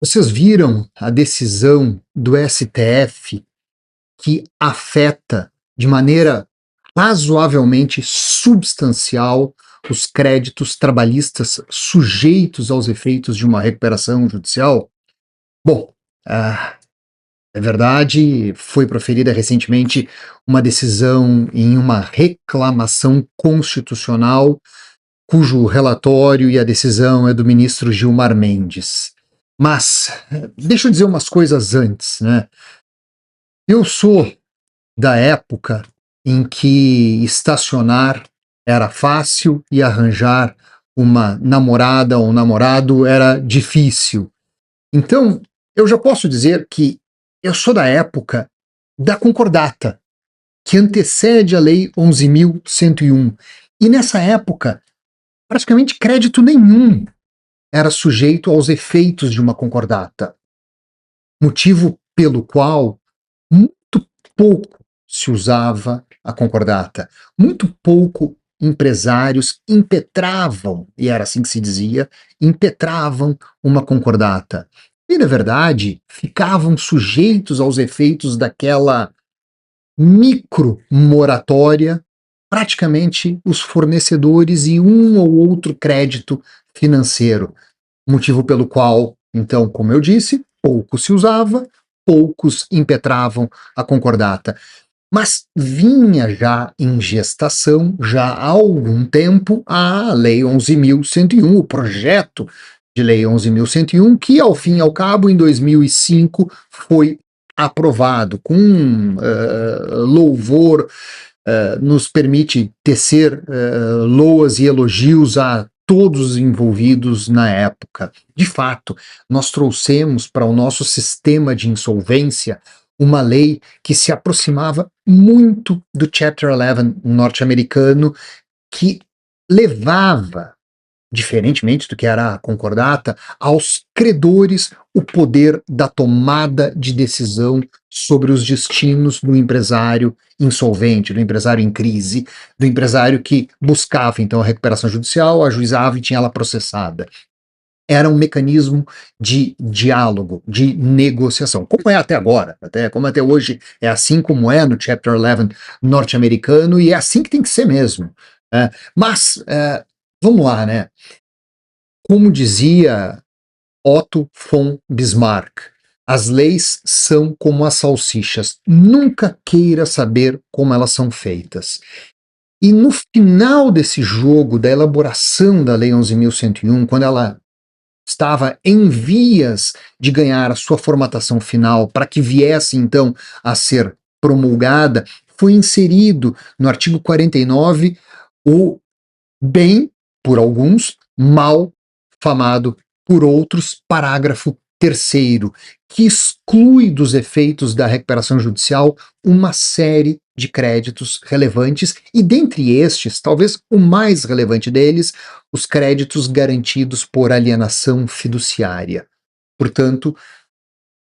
Vocês viram a decisão do STF que afeta de maneira razoavelmente substancial os créditos trabalhistas sujeitos aos efeitos de uma recuperação judicial? Bom, é verdade, foi proferida recentemente uma decisão em uma reclamação constitucional, cujo relatório e a decisão é do ministro Gilmar Mendes. Mas, deixa eu dizer umas coisas antes, né? Eu sou da época em que estacionar era fácil e arranjar uma namorada ou um namorado era difícil. Então, eu já posso dizer que eu sou da época da concordata, que antecede a Lei 11.101. E nessa época, praticamente crédito nenhum era sujeito aos efeitos de uma concordata, motivo pelo qual muito pouco se usava a concordata, muito pouco empresários impetravam, e era assim que se dizia, impetravam uma concordata. E, na verdade, ficavam sujeitos aos efeitos daquela micro-moratória praticamente os fornecedores e um ou outro crédito financeiro, motivo pelo qual, então, como eu disse, pouco se usava, poucos impetravam a concordata. Mas vinha já em gestação, já há algum tempo, a Lei 11.101, o projeto de Lei 11.101, que, ao fim e ao cabo, em 2005, foi aprovado com louvor, nos permite tecer loas e elogios a todos os envolvidos na época. De fato, nós trouxemos para o nosso sistema de insolvência uma lei que se aproximava muito do Chapter 11 norte-americano, que levava, diferentemente do que era a concordata, aos credores o poder da tomada de decisão sobre os destinos do empresário insolvente, do empresário em crise, do empresário que buscava então a recuperação judicial, ajuizava e tinha ela processada. Era um mecanismo de diálogo, de negociação, como é até agora, como até hoje é assim como é no Chapter 11 norte-americano, e é assim que tem que ser mesmo. Mas, vamos lá, né? Como dizia Otto von Bismarck, as leis são como as salsichas, nunca queira saber como elas são feitas. E no final desse jogo, da elaboração da Lei 11.101, quando ela estava em vias de ganhar a sua formatação final para que viesse então a ser promulgada, foi inserido no artigo 49 o bem por alguns, mal famado por outros, parágrafo 3º, que exclui dos efeitos da recuperação judicial uma série de créditos relevantes, e dentre estes, talvez o mais relevante deles, os créditos garantidos por alienação fiduciária. Portanto,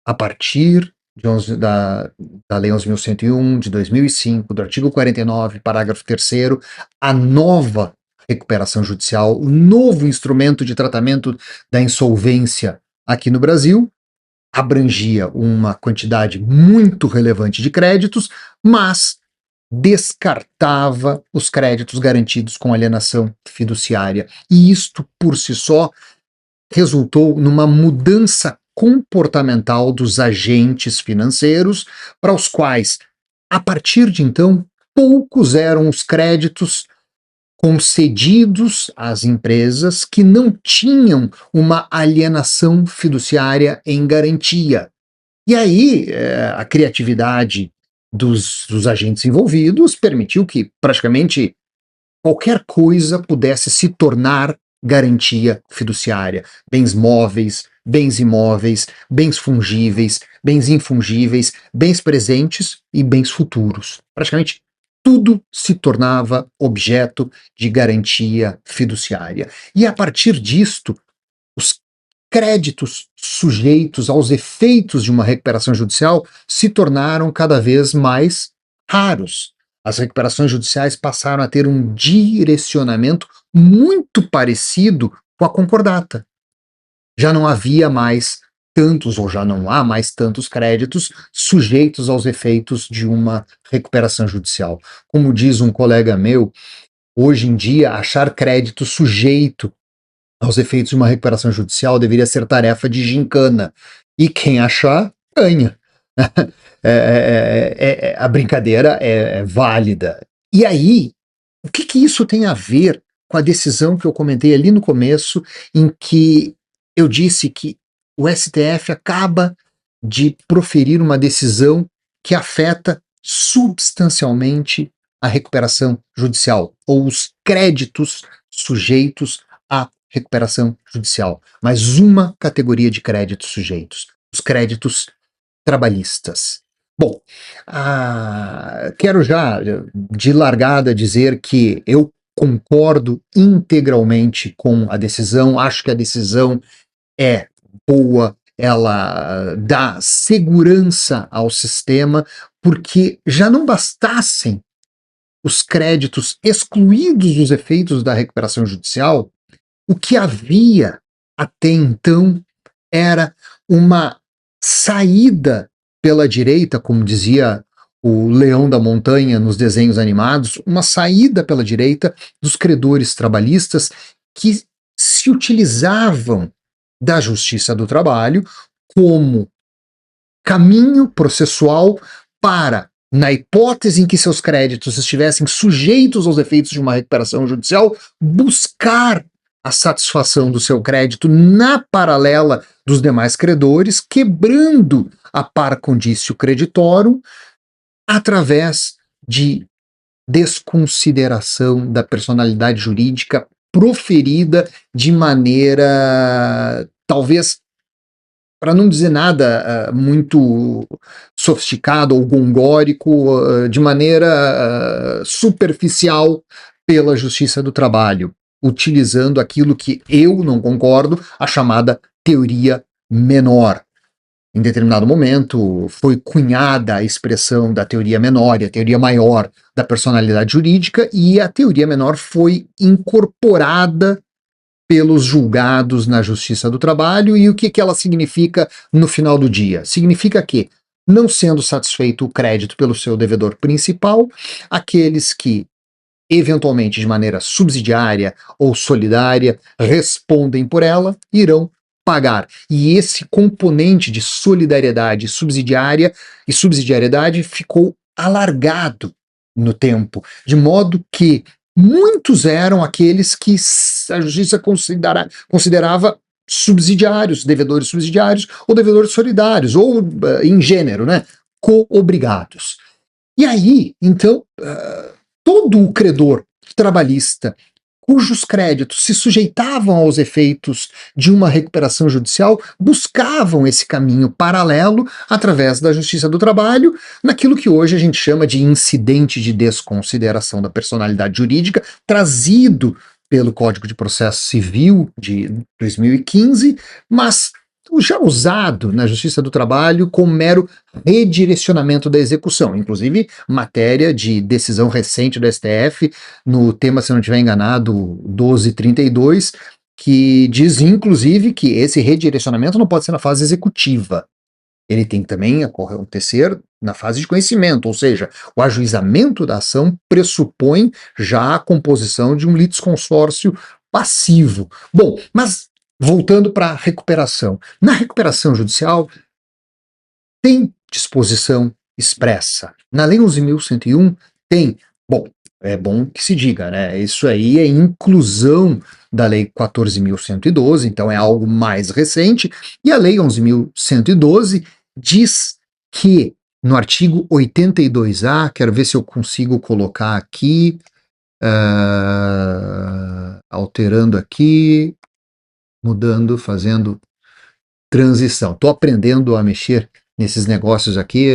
a partir da Lei 11.101 de 2005, do artigo 49, parágrafo 3º, a nova recuperação judicial, o novo instrumento de tratamento da insolvência aqui no Brasil, abrangia uma quantidade muito relevante de créditos, mas descartava os créditos garantidos com alienação fiduciária. E isto, por si só, resultou numa mudança comportamental dos agentes financeiros, para os quais, a partir de então, poucos eram os créditos concedidos às empresas que não tinham uma alienação fiduciária em garantia. E aí, a criatividade dos agentes envolvidos permitiu que praticamente qualquer coisa pudesse se tornar garantia fiduciária. Bens móveis, bens imóveis, bens fungíveis, bens infungíveis, bens presentes e bens futuros. Praticamente tudo se tornava objeto de garantia fiduciária. E a partir disto, os créditos sujeitos aos efeitos de uma recuperação judicial se tornaram cada vez mais raros. As recuperações judiciais passaram a ter um direcionamento muito parecido com a concordata. Já não havia mais tantos, ou já não há mais tantos créditos sujeitos aos efeitos de uma recuperação judicial. Como diz um colega meu, hoje em dia, achar crédito sujeito aos efeitos de uma recuperação judicial deveria ser tarefa de gincana. E quem achar, ganha. A brincadeira é válida. E aí, o que isso tem a ver com a decisão que eu comentei ali no começo, em que eu disse que o STF acaba de proferir uma decisão que afeta substancialmente a recuperação judicial, ou os créditos sujeitos à recuperação judicial. Mais uma categoria de créditos sujeitos, os créditos trabalhistas. Bom, quero já de largada dizer que eu concordo integralmente com a decisão, acho que a decisão é boa, ela dá segurança ao sistema, porque já não bastassem os créditos excluídos dos efeitos da recuperação judicial, o que havia até então era uma saída pela direita, como dizia o Leão da Montanha nos desenhos animados, uma saída pela direita dos credores trabalhistas que se utilizavam da justiça do trabalho como caminho processual para, na hipótese em que seus créditos estivessem sujeitos aos efeitos de uma recuperação judicial, buscar a satisfação do seu crédito na paralela dos demais credores, quebrando a par condicio creditorum através de desconsideração da personalidade jurídica proferida de maneira, talvez, para não dizer nada muito sofisticado ou gongórico, de maneira superficial pela Justiça do Trabalho, utilizando aquilo que eu não concordo, a chamada teoria menor. Em determinado momento, foi cunhada a expressão da teoria menor e a teoria maior da personalidade jurídica, e a teoria menor foi incorporada pelos julgados na Justiça do Trabalho. E o que ela significa no final do dia? Significa que, não sendo satisfeito o crédito pelo seu devedor principal, aqueles que, eventualmente de maneira subsidiária ou solidária, respondem por ela, irão pagar. E esse componente de solidariedade subsidiária e subsidiariedade ficou alargado no tempo, de modo que muitos eram aqueles que a justiça considerava subsidiários, devedores subsidiários ou devedores solidários, ou em gênero, né, co-obrigados. E aí, então, todo o credor trabalhista cujos créditos se sujeitavam aos efeitos de uma recuperação judicial, buscavam esse caminho paralelo através da Justiça do Trabalho, naquilo que hoje a gente chama de incidente de desconsideração da personalidade jurídica, trazido pelo Código de Processo Civil de 2015, mas já usado na Justiça do Trabalho como mero redirecionamento da execução, inclusive matéria de decisão recente do STF, no tema, se eu não estiver enganado, 1232, que diz, inclusive, que esse redirecionamento não pode ser na fase executiva. Ele tem que também acontecer na fase de conhecimento, ou seja, o ajuizamento da ação pressupõe já a composição de um litisconsórcio passivo. Bom, mas voltando para a recuperação. Na recuperação judicial, tem disposição expressa. Na Lei 11.101 tem. Bom, é bom que se diga, né? Isso aí é inclusão da Lei 14.112, então é algo mais recente, e a Lei 11.112 diz que no artigo 82A, quero ver se eu consigo colocar aqui, alterando aqui, mudando, fazendo transição. Estou aprendendo a mexer nesses negócios aqui,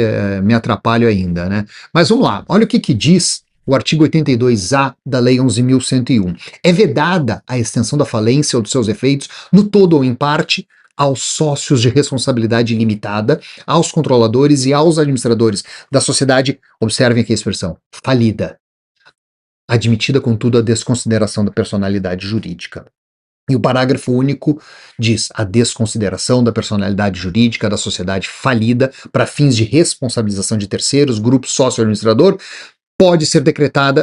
me atrapalho ainda, né? Mas vamos lá, olha o que diz o artigo 82A da Lei 11.101. É vedada a extensão da falência ou dos seus efeitos, no todo ou em parte, aos sócios de responsabilidade limitada, aos controladores e aos administradores da sociedade, observem aqui a expressão, falida. Admitida, contudo, a desconsideração da personalidade jurídica. E o parágrafo único diz: a desconsideração da personalidade jurídica da sociedade falida para fins de responsabilização de terceiros, grupo sócio-administrador,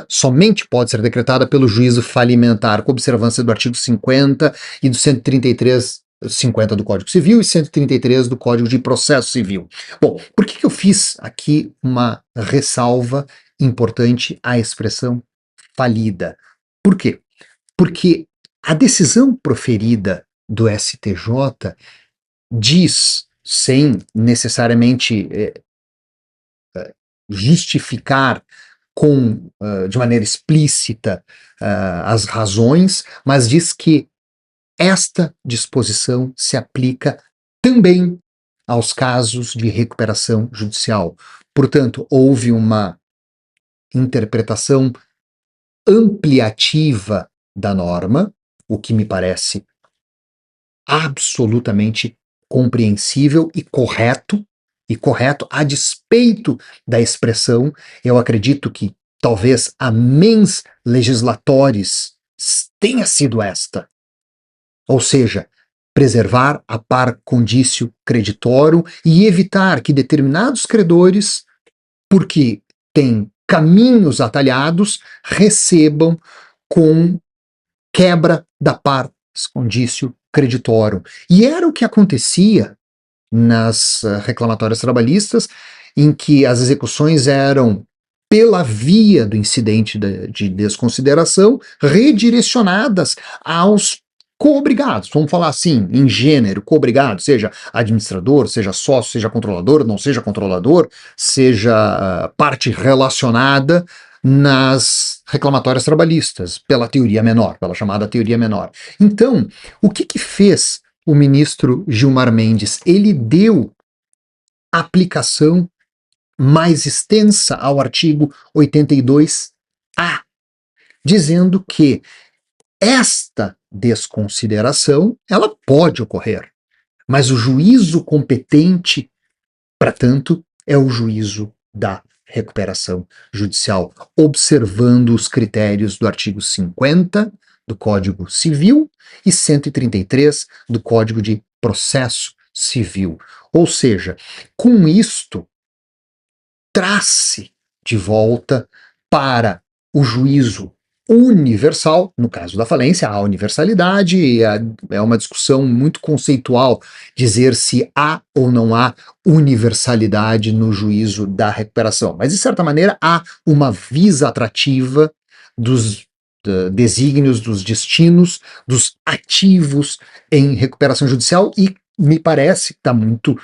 somente pode ser decretada pelo juízo falimentar, com observância do artigo 50 e do 133, 50 do Código Civil e 133 do Código de Processo Civil. Bom, por que eu fiz aqui uma ressalva importante à expressão falida? Por quê? Porque a decisão proferida do STJ diz, sem necessariamente justificar de maneira explícita as razões, mas diz que esta disposição se aplica também aos casos de recuperação judicial. Portanto, houve uma interpretação ampliativa da norma, o que me parece absolutamente compreensível e correto, a despeito da expressão. Eu acredito que talvez a mens legislatoris tenha sido esta, ou seja, preservar a par conditio creditorum e evitar que determinados credores, porque têm caminhos atalhados, recebam com quebra da par conditio creditorum. E era o que acontecia nas reclamatórias trabalhistas, em que as execuções eram, pela via do incidente de desconsideração, redirecionadas aos coobrigados, vamos falar assim, em gênero, coobrigado, seja administrador, seja sócio, seja controlador, não seja controlador, seja parte relacionada nas reclamatórias trabalhistas, pela teoria menor, pela chamada teoria menor. Então, o que fez o ministro Gilmar Mendes? Ele deu aplicação mais extensa ao artigo 82A, dizendo que esta desconsideração, ela pode ocorrer, mas o juízo competente, para tanto, é o juízo da recuperação judicial, observando os critérios do artigo 50 do Código Civil e 133 do Código de Processo Civil. Ou seja, com isto, traz-se de volta para o juízo universal. No caso da falência, há universalidade, é uma discussão muito conceitual dizer se há ou não há universalidade no juízo da recuperação, mas de certa maneira há uma visa atrativa dos desígnios, dos destinos, dos ativos em recuperação judicial, e me parece que está muito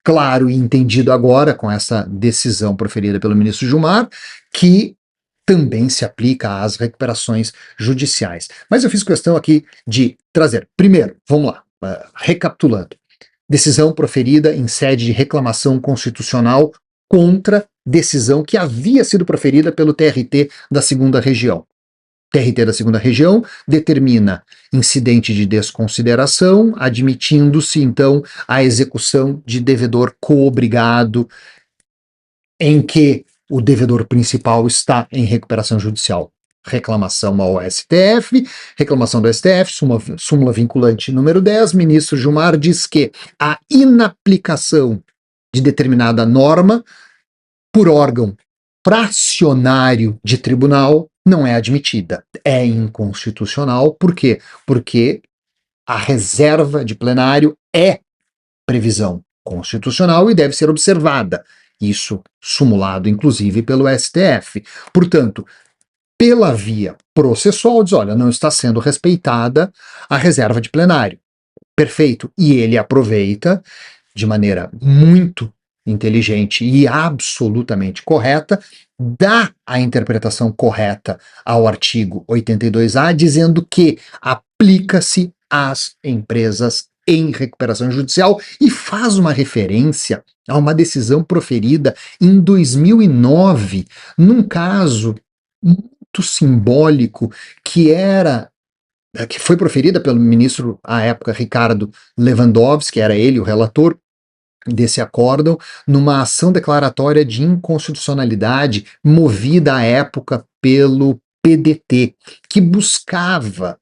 claro e entendido agora, com essa decisão proferida pelo ministro Gilmar, que também se aplica às recuperações judiciais. Mas eu fiz questão aqui de trazer, primeiro, vamos lá, recapitulando, decisão proferida em sede de reclamação constitucional contra decisão que havia sido proferida pelo TRT da segunda região. TRT da segunda região determina incidente de desconsideração, admitindo-se, então, a execução de devedor coobrigado, em que o devedor principal está em recuperação judicial. Reclamação ao STF, reclamação do STF, súmula vinculante número 10, ministro Gilmar diz que a inaplicação de determinada norma por órgão fracionário de tribunal não é admitida, é inconstitucional. Por quê? Porque a reserva de plenário é previsão constitucional e deve ser observada. Isso sumulado, inclusive, pelo STF. Portanto, pela via processual, diz, olha, não está sendo respeitada a reserva de plenário. Perfeito. E ele aproveita, de maneira muito inteligente e absolutamente correta, dá a interpretação correta ao artigo 82A, dizendo que aplica-se às empresas em recuperação judicial, e faz uma referência a uma decisão proferida em 2009, num caso muito simbólico, que foi proferida pelo ministro, à época, Ricardo Lewandowski, era ele o relator desse acórdão, numa ação declaratória de inconstitucionalidade movida à época pelo PDT, que buscava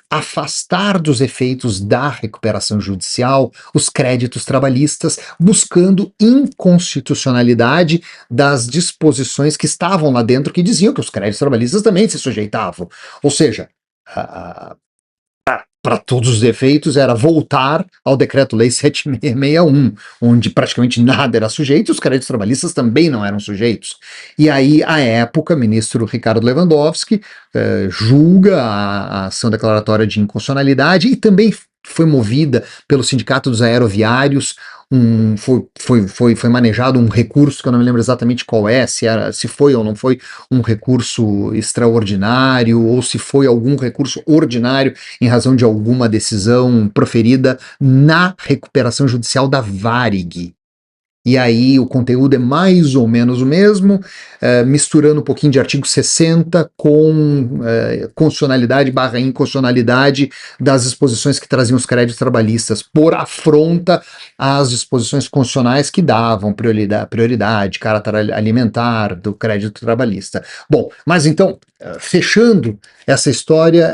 afastar dos efeitos da recuperação judicial os créditos trabalhistas, buscando inconstitucionalidade das disposições que estavam lá dentro que diziam que os créditos trabalhistas também se sujeitavam. Ou seja, para todos os efeitos, era voltar ao Decreto-Lei 7661, onde praticamente nada era sujeito e os créditos trabalhistas também não eram sujeitos. E aí, à época, o ministro Ricardo Lewandowski julga a ação declaratória de inconstitucionalidade e também foi movida pelo Sindicato dos Aeroviários. Foi manejado um recurso que eu não me lembro exatamente qual é, se foi ou não foi um recurso extraordinário, ou se foi algum recurso ordinário em razão de alguma decisão proferida na recuperação judicial da Varig. E aí o conteúdo é mais ou menos o mesmo, misturando um pouquinho de artigo 60 com constitucionalidade barra inconstitucionalidade das disposições que traziam os créditos trabalhistas, por afronta às disposições constitucionais que davam prioridade, caráter alimentar do crédito trabalhista. Bom, mas então, fechando essa história,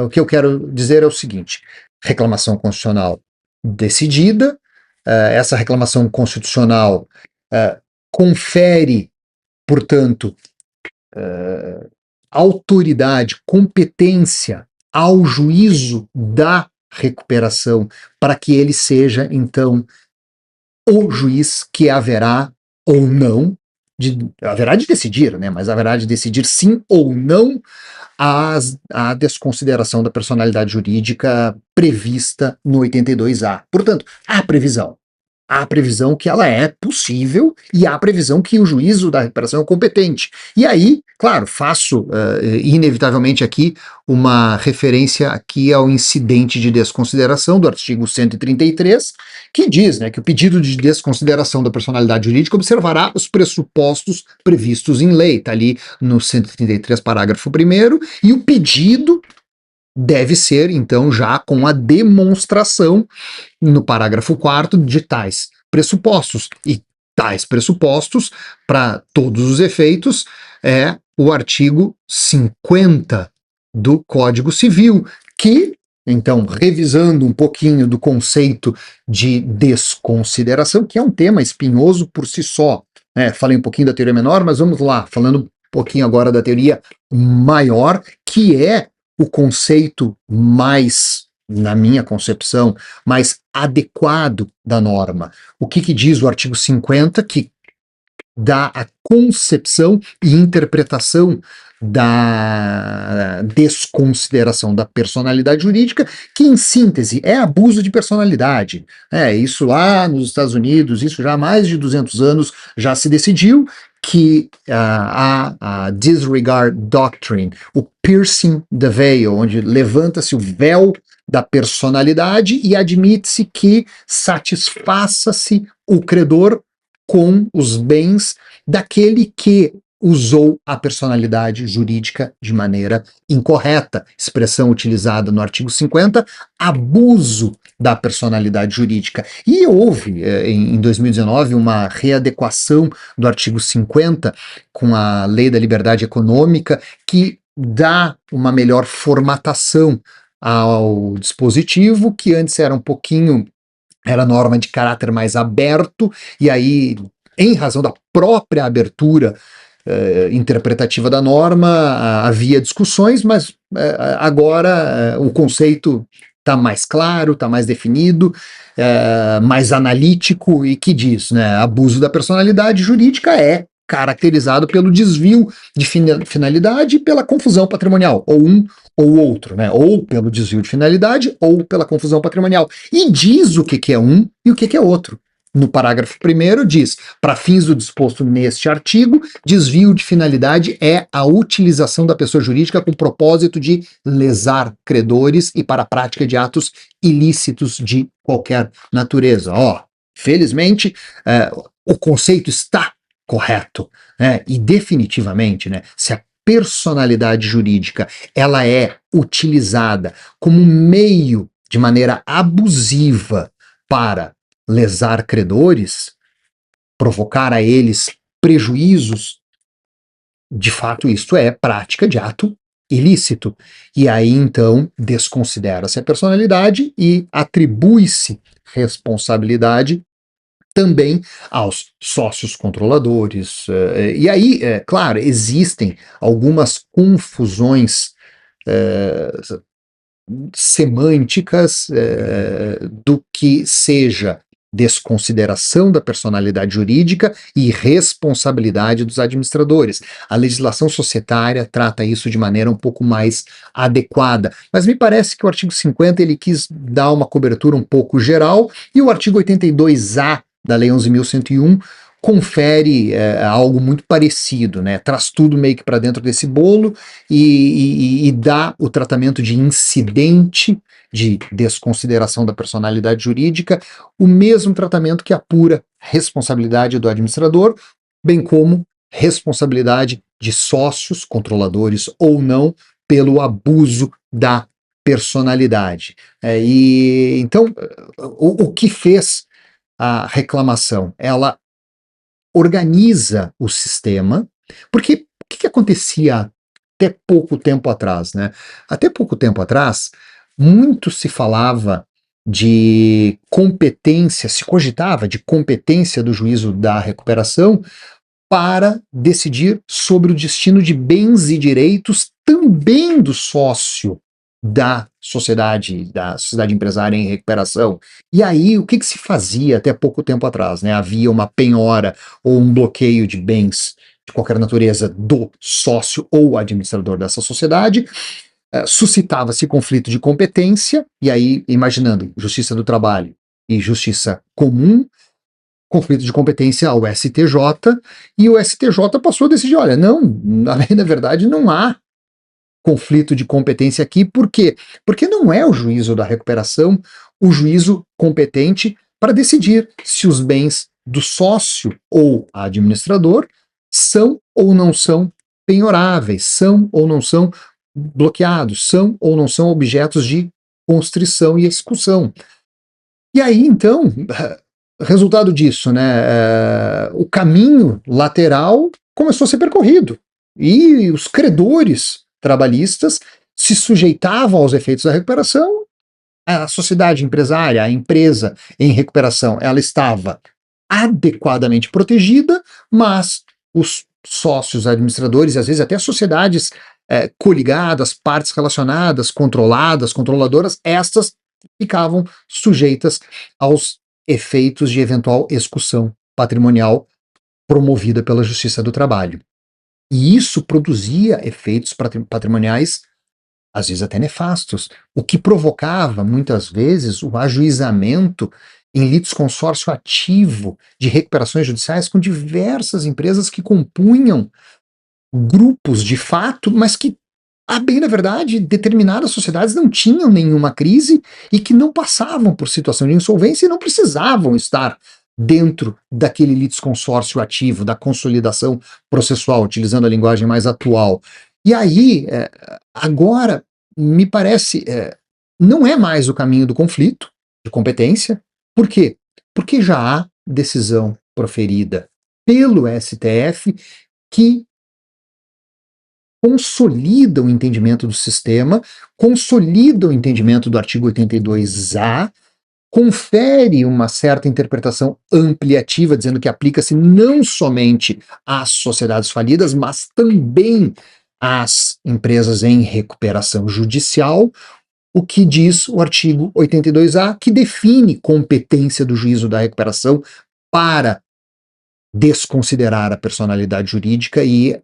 o que eu quero dizer é o seguinte: reclamação constitucional decidida. Essa reclamação constitucional confere, portanto, autoridade, competência ao juízo da recuperação, para que ele seja, então, o juiz que haverá ou não, haverá de decidir, né, mas haverá de decidir sim ou não a desconsideração da personalidade jurídica prevista no 82A. Portanto, há previsão. Há previsão que ela é possível e há previsão que o juízo da recuperação é competente. E aí, claro, faço inevitavelmente aqui uma referência aqui ao incidente de desconsideração do artigo 133, que diz, né, que o pedido de desconsideração da personalidade jurídica observará os pressupostos previstos em lei. Está ali no 133, parágrafo 1º, e o pedido deve ser, então, já com a demonstração, no parágrafo 4º, de tais pressupostos. E tais pressupostos, para todos os efeitos, é o artigo 50 do Código Civil, que, então, revisando um pouquinho do conceito de desconsideração, que é um tema espinhoso por si só, né? Falei um pouquinho da teoria menor, mas vamos lá, falando um pouquinho agora da teoria maior, que é o conceito mais, na minha concepção, mais adequado da norma. O que diz o artigo 50, que dá a concepção e interpretação da desconsideração da personalidade jurídica, que em síntese é abuso de personalidade. Isso lá nos Estados Unidos, isso já há mais de 200 anos já se decidiu, que a disregard doctrine, o piercing the veil, onde levanta-se o véu da personalidade e admite-se que satisfaça-se o credor com os bens daquele que usou a personalidade jurídica de maneira incorreta. Expressão utilizada no artigo 50, abuso da personalidade jurídica. E houve, em 2019, uma readequação do artigo 50 com a Lei da Liberdade Econômica, que dá uma melhor formatação ao dispositivo, que antes era um pouquinho, era norma de caráter mais aberto, e aí, em razão da própria abertura interpretativa da norma, havia discussões, mas agora o conceito está mais claro, está mais definido, mais analítico, e que diz, né, abuso da personalidade jurídica é caracterizado pelo desvio de finalidade e pela confusão patrimonial, ou um ou outro, né? Ou pelo desvio de finalidade ou pela confusão patrimonial. E diz o que é um e o que é outro. No parágrafo 1º diz, para fins do disposto neste artigo, desvio de finalidade é a utilização da pessoa jurídica com propósito de lesar credores e para a prática de atos ilícitos de qualquer natureza. Felizmente, o conceito está correto, né? E definitivamente, né, se a personalidade jurídica ela é utilizada como meio de maneira abusiva para lesar credores, provocar a eles prejuízos, de fato isto é prática de ato ilícito. E aí, então, desconsidera-se a personalidade e atribui-se responsabilidade também aos sócios controladores. E aí, claro, existem algumas confusões semânticas do que seja desconsideração da personalidade jurídica e responsabilidade dos administradores. A legislação societária trata isso de maneira um pouco mais adequada, mas me parece que o artigo 50 ele quis dar uma cobertura um pouco geral e o artigo 82A da Lei 11.101 confere algo muito parecido, né? Traz tudo meio que para dentro desse bolo e dá o tratamento de incidente de desconsideração da personalidade jurídica, o mesmo tratamento que apura responsabilidade do administrador, bem como responsabilidade de sócios, controladores ou não, pelo abuso da personalidade. E então, o que fez a reclamação? Ela organiza o sistema, porque o que acontecia até pouco tempo atrás, né? Até pouco tempo atrás, muito se falava de competência, se cogitava de competência do juízo da recuperação para decidir sobre o destino de bens e direitos também do sócio da sociedade empresária em recuperação. E aí, o que se fazia até pouco tempo atrás, né? Havia uma penhora ou um bloqueio de bens de qualquer natureza do sócio ou administrador dessa sociedade, suscitava-se conflito de competência, e aí, imaginando justiça do trabalho e justiça comum, conflito de competência ao STJ, e o STJ passou a decidir, olha, não, na verdade não há conflito de competência aqui, por quê? Porque não é o juízo da recuperação o juízo competente para decidir se os bens do sócio ou administrador são ou não são penhoráveis, são ou não são bloqueados, são ou não são objetos de constrição e execução. E aí, então, resultado disso, né, o caminho lateral começou a ser percorrido. E os credores trabalhistas se sujeitavam aos efeitos da recuperação. A sociedade empresária, a empresa em recuperação, ela estava adequadamente protegida, mas os sócios administradores, e às vezes até sociedades coligadas, partes relacionadas, controladas, controladoras, estas ficavam sujeitas aos efeitos de eventual execução patrimonial promovida pela Justiça do Trabalho. E isso produzia efeitos patrimoniais, às vezes até nefastos, o que provocava, muitas vezes, o ajuizamento em litisconsórcio ativo de recuperações judiciais com diversas empresas que compunham grupos de fato, mas que, a bem na verdade, determinadas sociedades não tinham nenhuma crise e que não passavam por situação de insolvência e não precisavam estar dentro daquele litisconsórcio ativo, da consolidação processual, utilizando a linguagem mais atual. E aí, agora, me parece, não é mais o caminho do conflito de competência. Por quê? Porque já há decisão proferida pelo STF que consolida o entendimento do sistema, consolida o entendimento do artigo 82A, confere uma certa interpretação ampliativa, dizendo que aplica-se não somente às sociedades falidas, mas também às empresas em recuperação judicial, o que diz o artigo 82A, que define competência do juízo da recuperação para desconsiderar a personalidade jurídica e,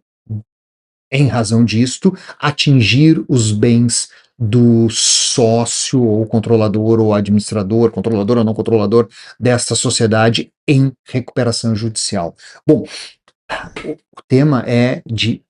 em razão disto, atingir os bens do sócio ou controlador ou administrador, controlador ou não controlador desta sociedade em recuperação judicial. Bom, o tema é de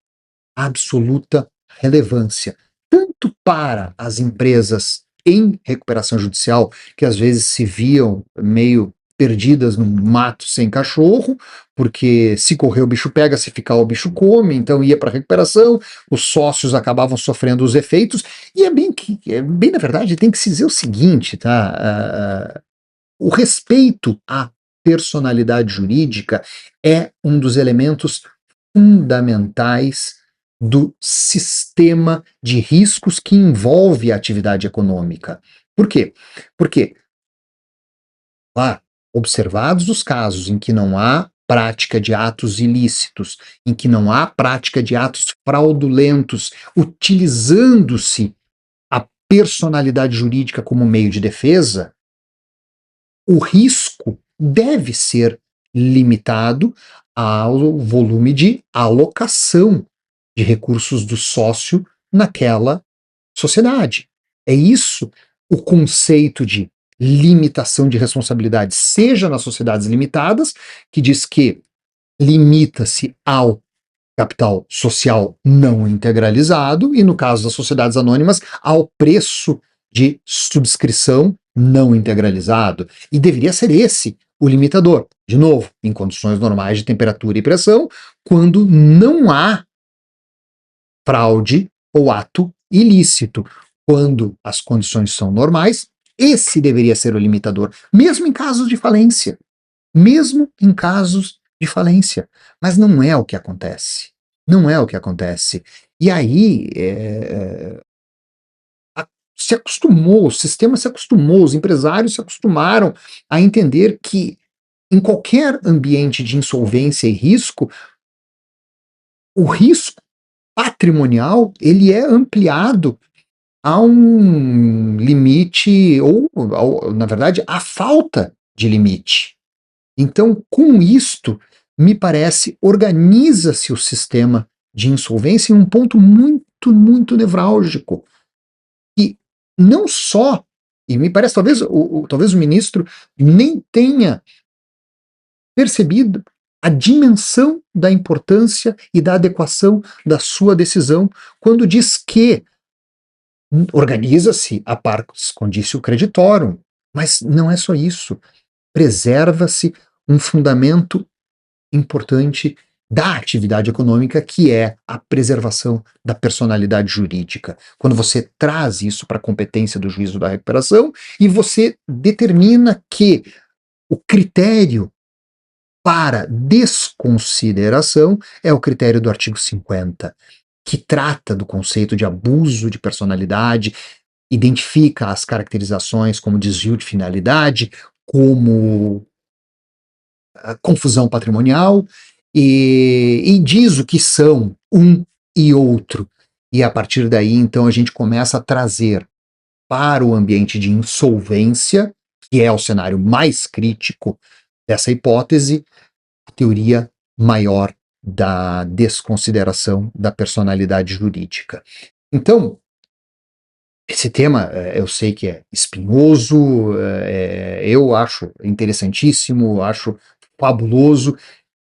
absoluta relevância, tanto para as empresas em recuperação judicial, que às vezes se viam meio perdidas no mato sem cachorro, porque se correr o bicho pega, se ficar o bicho come, então ia para recuperação, os sócios acabavam sofrendo os efeitos, e bem na verdade, tem que se dizer o seguinte, tá? O respeito à personalidade jurídica é um dos elementos fundamentais do sistema de riscos que envolve a atividade econômica. Por quê? Porque, lá, observados os casos em que não há prática de atos ilícitos, em que não há prática de atos fraudulentos, utilizando-se a personalidade jurídica como meio de defesa, o risco deve ser limitado ao volume de alocação de recursos do sócio naquela sociedade. É isso o conceito de limitação de responsabilidade, seja nas sociedades limitadas, que diz que limita-se ao capital social não integralizado, e no caso das sociedades anônimas, ao preço de subscrição não integralizado. E deveria ser esse o limitador. De novo, em condições normais de temperatura e pressão, quando não há fraude ou ato ilícito. Quando as condições são normais, esse deveria ser o limitador, mesmo em casos de falência. Mesmo em casos de falência. Mas não é o que acontece. Não é o que acontece. E aí se acostumou, o sistema se acostumou, os empresários se acostumaram a entender que em qualquer ambiente de insolvência e risco, o risco patrimonial ele é ampliado a um limite, ou, na verdade, a falta de limite. Então, com isto, me parece, organiza-se o sistema de insolvência em um ponto muito, muito nevrálgico. E não só, e me parece, talvez o ministro nem tenha percebido a dimensão da importância e da adequação da sua decisão quando diz que organiza-se a pars condicio creditorum, mas não é só isso. Preserva-se um fundamento importante da atividade econômica, que é a preservação da personalidade jurídica. Quando você traz isso para a competência do juízo da recuperação e você determina que o critério para desconsideração é o critério do artigo 50, que trata do conceito de abuso de personalidade, identifica as caracterizações como desvio de finalidade, como confusão patrimonial, e diz o que são um e outro. E a partir daí, então, a gente começa a trazer para o ambiente de insolvência, que é o cenário mais crítico dessa hipótese, a teoria maior da desconsideração da personalidade jurídica. Então, esse tema, eu sei que é espinhoso, eu acho interessantíssimo, acho fabuloso,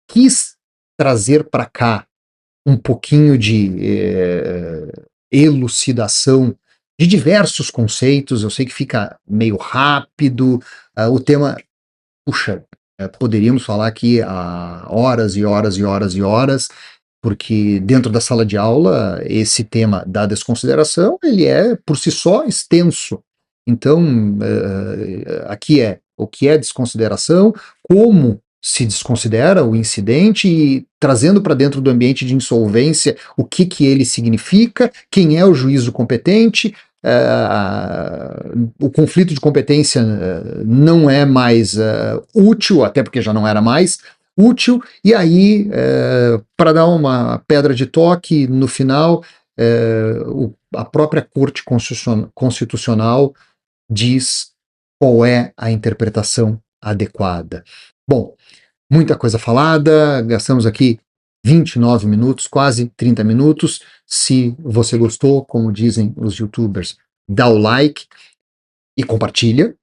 quis trazer para cá um pouquinho de elucidação de diversos conceitos. Eu sei que fica meio rápido, o tema, puxa, poderíamos falar aqui há horas e horas e horas e horas, porque dentro da sala de aula, esse tema da desconsideração, ele é, por si só, extenso. Então, aqui é o que é desconsideração, como se desconsidera o incidente e trazendo para dentro do ambiente de insolvência o que ele significa, quem é o juízo competente. O conflito de competência não é mais útil, até porque já não era mais útil, e aí, para dar uma pedra de toque no final, a própria Corte Constitucional diz qual é a interpretação adequada. Bom, muita coisa falada, gastamos aqui 29 minutos, quase 30 minutos. Se você gostou, como dizem os youtubers, dá o like e compartilha.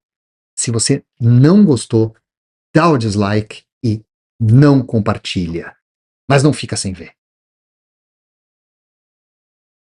Se você não gostou, dá o dislike e não compartilha. Mas não fica sem ver.